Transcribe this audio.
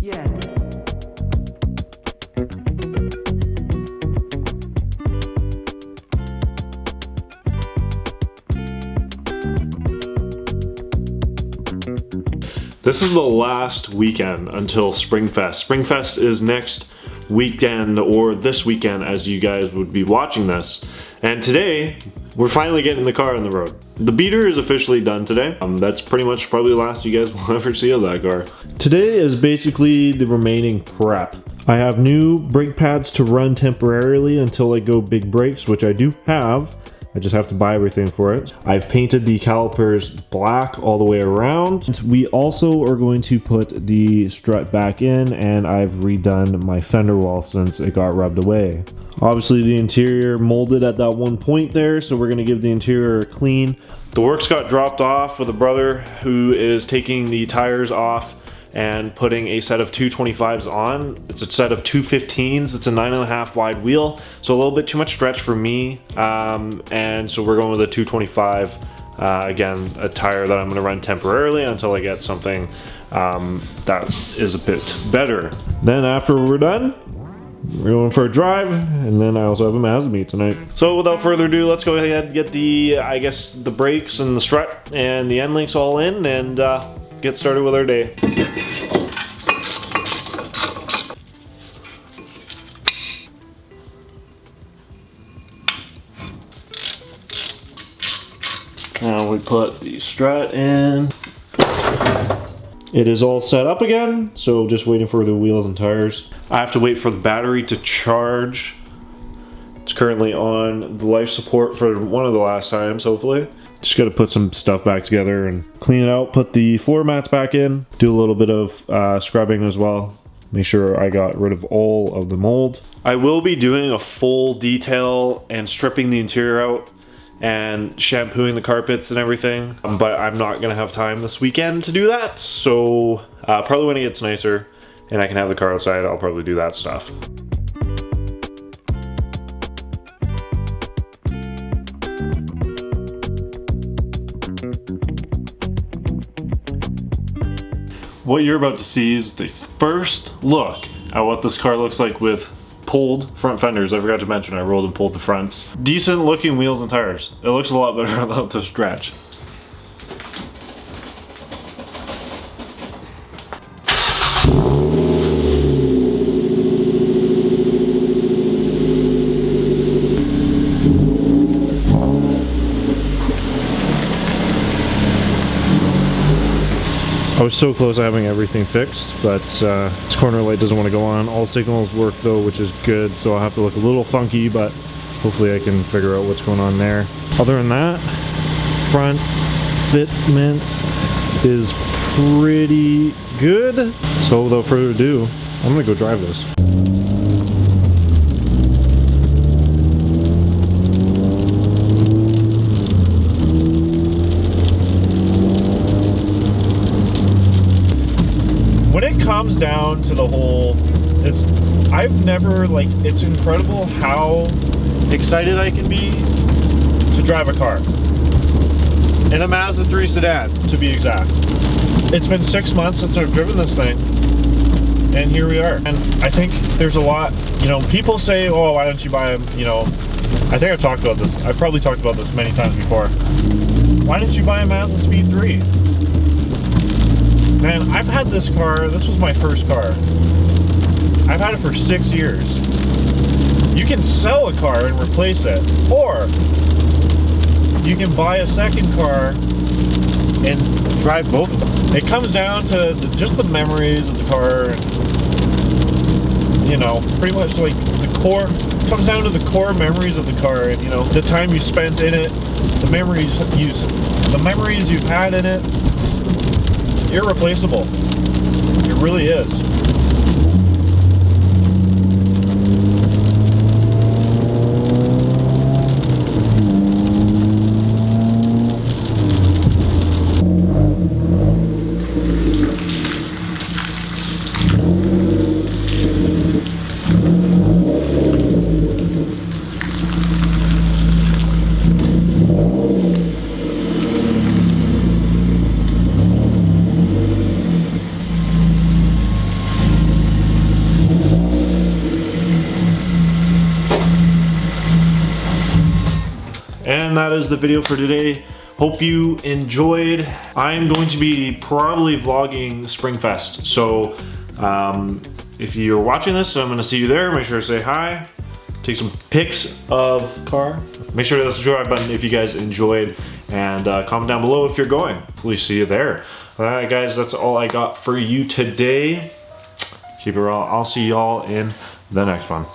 Yeah. This is the last weekend until Springfest. Springfest is next weekend, or this weekend as you guys would be watching this. And today, we're finally getting the car on the road. The beater is officially done today. That's pretty much probably the last you guys will ever see of that car. Today is basically the remaining prep. I have new brake pads to run temporarily until I go big brakes, which I do have. I just have to buy everything for it. I've painted the calipers black all the way around. We also are going to put the strut back in, and I've redone my fender wall since it got rubbed away. Obviously the interior molded at that one point there, so we're gonna give the interior a clean. The works got dropped off with a brother who is taking the tires off and putting a set of 225s on. It's a set of 215s. It's a 9.5 wide wheel, so a little bit too much stretch for me. And so we're going with a 225. Again, a tire that I'm gonna run temporarily until I get something that is a bit better. Then after we're done, we're going for a drive, and then I also have a Mazda meet tonight. So without further ado, let's go ahead and get the, I guess, the brakes and the strut and the end links all in, and get started with our day. Now we put the strut in. It is all set up again, so just waiting for the wheels and tires. I have to wait for the battery to charge. It's currently on the life support for one of the last times, hopefully. Just gotta put some stuff back together and clean it out, put the floor mats back in, do a little bit of scrubbing as well. Make sure I got rid of all of the mold. I will be doing a full detail and stripping the interior out and shampooing the carpets and everything, but I'm not gonna have time this weekend to do that, so probably when it gets nicer and I can have the car outside, I'll probably do that stuff. What you're about to see is the first look at what this car looks like with pulled front fenders. I forgot to mention I rolled and pulled the fronts. Decent looking wheels and tires. It looks a lot better without the stretch. I was so close to having everything fixed, but this corner light doesn't want to go on. All signals work though, which is good, so I'll have to look a little funky, but hopefully I can figure out what's going on there. Other than that, front fitment is pretty good. So without further ado, I'm gonna go drive this. When it comes down to the whole, I've never, like, it's incredible how excited I can be to drive a car. In a Mazda 3 sedan, to be exact. It's been 6 months since I've driven this thing, and here we are. And I think there's a lot, you know, people say, oh, why don't you buy a, you know, I think I've talked about this, I've probably talked about this many times before. Why didn't you buy a Mazda Speed 3? Man, I've had this car, this was my first car. I've had it for 6 years. You can sell a car and replace it, or you can buy a second car and drive both of them. It comes down to just the memories of the car, and, you know, pretty much like the core, it comes down to the core memories of the car, and, you know, the time you spent in it, the memories you've had in it. Irreplaceable. It really is. that is the video for today. Hope you enjoyed. I'm going to be probably vlogging Springfest. So if you're watching this, I'm gonna see you there. Make sure to say hi. Take some pics of the car. Make sure to hit the subscribe button if you guys enjoyed, and comment down below if you're going. Hopefully see you there. All right, guys, that's all I got for you today. Keep it raw. I'll see y'all in the next one.